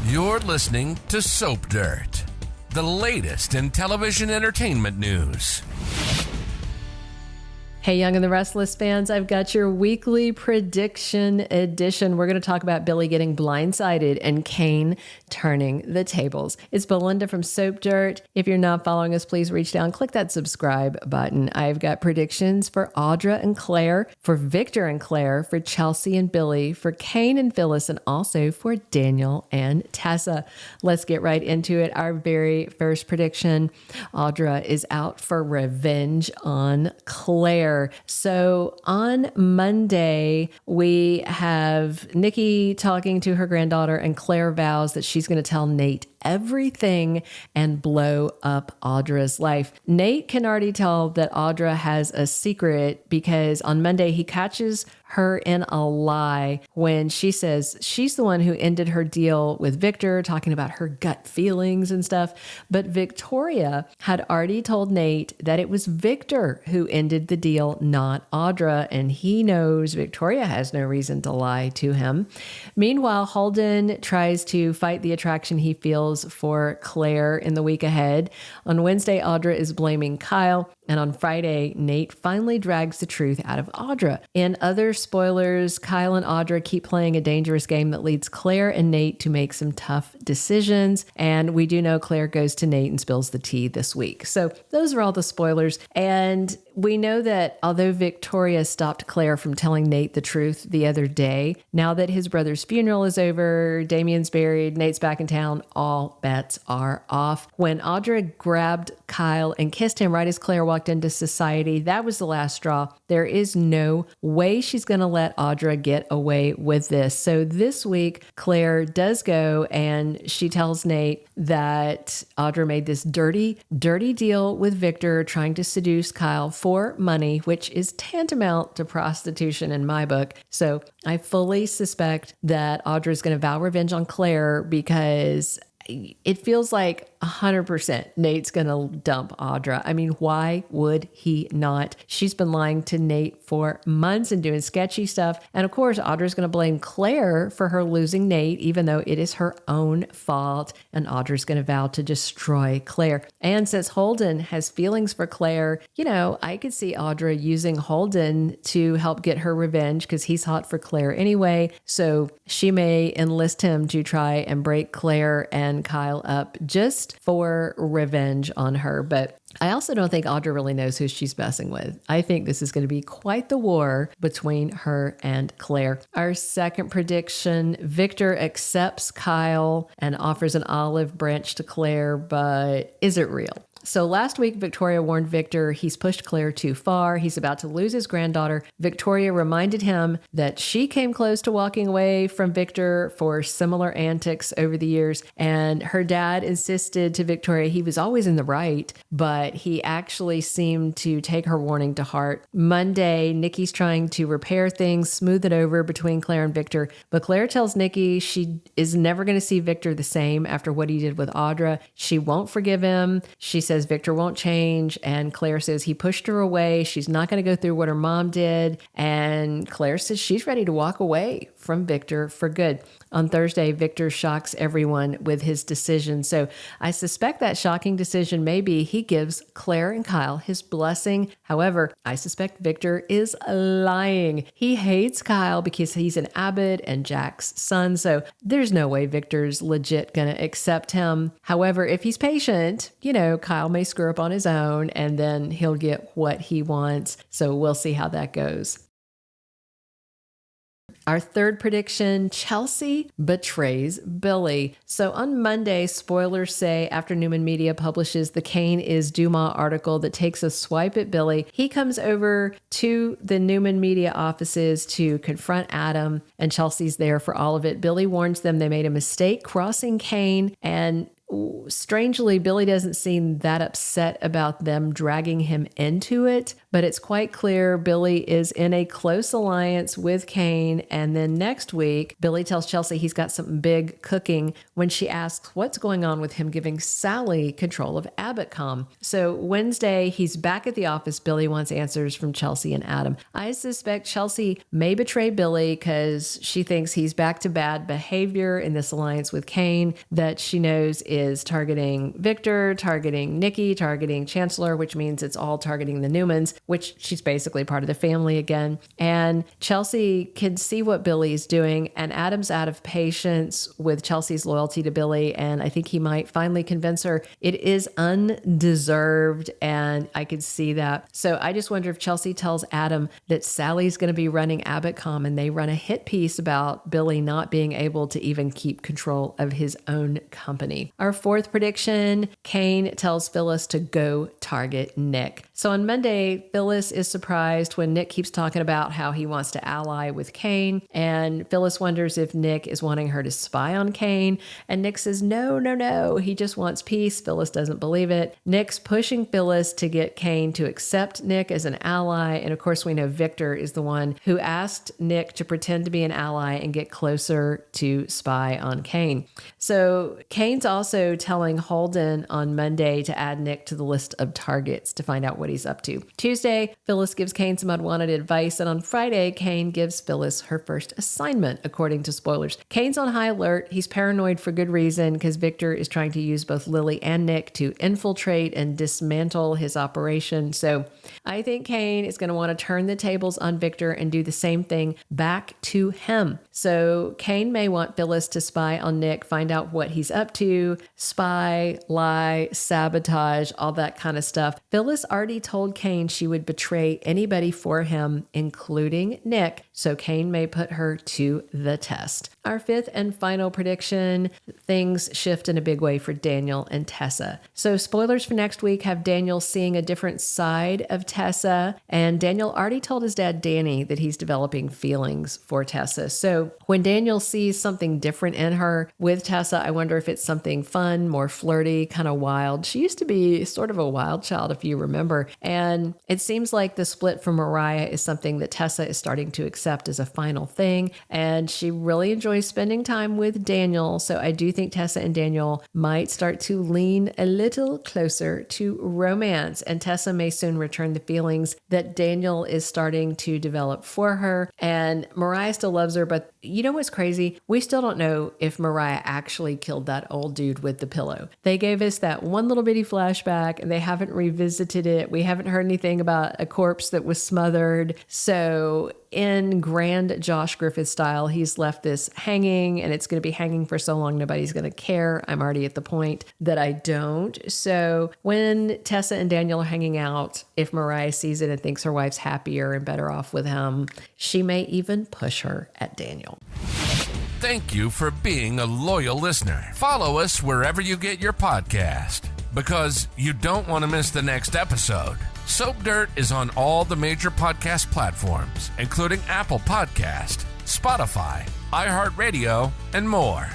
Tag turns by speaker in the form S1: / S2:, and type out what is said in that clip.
S1: You're listening to Soap Dirt, the latest in television entertainment news.
S2: Hey, Young and the Restless fans, I've got your weekly prediction edition. We're going to talk about Billy getting blindsided and Cane turning the tables. It's Belinda from Soap Dirt. If you're not following us, please reach down, click that subscribe button. I've got predictions for Audra and Claire, for Victor and Claire, for Chelsea and Billy, for Cane and Phyllis, and also for Daniel and Tessa. Let's get right into it. Our very first prediction, Audra is out for revenge on Claire. So on Monday, we have Nikki talking to her granddaughter, and Claire vows that she's going to tell Nate everything and blow up Audra's life. Nate can already tell that Audra has a secret because on Monday he catches her in a lie when she says she's the one who ended her deal with Victor, talking about her gut feelings and stuff. But Victoria had already told Nate that it was Victor who ended the deal, not Audra, and he knows Victoria has no reason to lie to him. Meanwhile, Holden tries to fight the attraction he feels for Claire in the week ahead. On Wednesday, Audra is blaming Kyle, and on Friday, Nate finally drags the truth out of Audra. In other spoilers, Kyle and Audra keep playing a dangerous game that leads Claire and Nate to make some tough decisions. And we do know Claire goes to Nate and spills the tea this week. So those are all the spoilers. And we know that although Victoria stopped Claire from telling Nate the truth the other day, now that his brother's funeral is over, Damien's buried, Nate's back in town, all bets are off. When Audra grabbed Kyle and kissed him right as Claire walked into society, that was the last straw. There is no way she's going to let Audra get away with this. So this week, Claire does go and she tells Nate that Audra made this dirty deal with Victor, trying to seduce Kyle for money, which is tantamount to prostitution in my book. So I fully suspect that Audra is going to vow revenge on Claire because it feels like 100% Nate's going to dump Audra. I mean, why would he not? She's been lying to Nate for months and doing sketchy stuff. And of course, Audra's going to blame Claire for her losing Nate, even though it is her own fault. And Audra's going to vow to destroy Claire. And since Holden has feelings for Claire, I could see Audra using Holden to help get her revenge because he's hot for Claire anyway. So she may enlist him to try and break Claire and Kyle up just for revenge on her. But I also don't think Audra really knows who she's messing with. I think this is going to be quite the war between her and Claire. Our second prediction, Victor accepts Kyle and offers an olive branch to Claire, but is it real? So last week, Victoria warned Victor he's pushed Claire too far. He's about to lose his granddaughter. Victoria reminded him that she came close to walking away from Victor for similar antics over the years. And her dad insisted to Victoria he was always in the right, but he actually seemed to take her warning to heart. Monday, Nikki's trying to repair things, smooth it over between Claire and Victor. But Claire tells Nikki she is never going to see Victor the same after what he did with Audra. She won't forgive him. She says Victor won't change, and Claire says he pushed her away. She's not going to go through what her mom did, and Claire says she's ready to walk away from Victor for good. On Thursday, Victor shocks everyone with his decision. So I suspect that shocking decision may be he gives Claire and Kyle his blessing. However, I suspect Victor is lying. He hates Kyle because he's an Abbott and Jack's son. So there's no way Victor's legit going to accept him. However, if he's patient, Kyle may screw up on his own and then he'll get what he wants. So we'll see how that goes. Our third prediction, Chelsea betrays Billy. So on Monday, spoilers say after Newman Media publishes the Cane is Dumas article that takes a swipe at Billy, he comes over to the Newman Media offices to confront Adam, and Chelsea's there for all of it. Billy warns them they made a mistake crossing Cane, and Strangely, Billy doesn't seem that upset about them dragging him into it, but it's quite clear Billy is in a close alliance with Cane. And then next week, Billy tells Chelsea he's got something big cooking when she asks what's going on with him giving Sally control of AbbottCom. So Wednesday, he's back at the office. Billy wants answers from Chelsea and Adam. I suspect Chelsea may betray Billy because she thinks he's back to bad behavior in this alliance with Cane that she knows is targeting Victor, targeting Nikki, targeting Chancellor, which means it's all targeting the Newmans, which she's basically part of the family again. And Chelsea can see what Billy's doing, and Adam's out of patience with Chelsea's loyalty to Billy, and I think he might finally convince her it is undeserved, and I could see that. So I just wonder if Chelsea tells Adam that Sally's going to be running AbbottCom, and they run a hit piece about Billy not being able to even keep control of his own company. Our fourth prediction, Cane tells Phyllis to go target Nick. So on Monday, Phyllis is surprised when Nick keeps talking about how he wants to ally with Cane, and Phyllis wonders if Nick is wanting her to spy on Cane, and Nick says, no, he just wants peace. Phyllis doesn't believe it. Nick's pushing Phyllis to get Cane to accept Nick as an ally, and of course we know Victor is the one who asked Nick to pretend to be an ally and get closer to spy on Cane. So Cane's also telling Holden on Monday to add Nick to the list of targets to find out what he's up to. Tuesday, Phyllis gives Cane some unwanted advice, and on Friday, Cane gives Phyllis her first assignment, according to spoilers. Cane's on high alert. He's paranoid for good reason because Victor is trying to use both Lily and Nick to infiltrate and dismantle his operation. So I think Cane is going to want to turn the tables on Victor and do the same thing back to him. So Cane may want Phyllis to spy on Nick, find out what he's up to, spy, lie, sabotage, all that kind of stuff. Phyllis already told Cane she would betray anybody for him, including Nick, so Cane may put her to the test. Our fifth and final prediction, things shift in a big way for Daniel and Tessa. So spoilers for next week have Daniel seeing a different side of Tessa, and Daniel already told his dad Danny that he's developing feelings for Tessa. So when Daniel sees something different in her with Tessa, I wonder if it's something fun, more flirty, kind of wild. She used to be sort of a wild child, if you remember, and it seems like the split from Mariah is something that Tessa is starting to accept as a final thing, and she really enjoys spending time with Daniel. So I do think Tessa and Daniel might start to lean a little closer to romance, and Tessa may soon return the feelings that Daniel is starting to develop for her. And Mariah still loves her, but you know what's crazy? We still don't know if Mariah actually killed that old dude with the pillow. They gave us that one little bitty flashback and they haven't revisited it. We haven't heard anything about a corpse that was smothered. So in grand Josh Griffith style, he's left this hanging, and it's going to be hanging for so long nobody's going to care. I'm already at the point that I don't. So when Tessa and Daniel are hanging out, if Mariah sees it and thinks her wife's happier and better off with him, she may even push her at Daniel.
S1: Thank you for being a loyal listener. Follow us wherever you get your podcast, because you don't want to miss the next episode. Soap Dirt is on all the major podcast platforms, including Apple Podcast, Spotify, iHeartRadio, and more.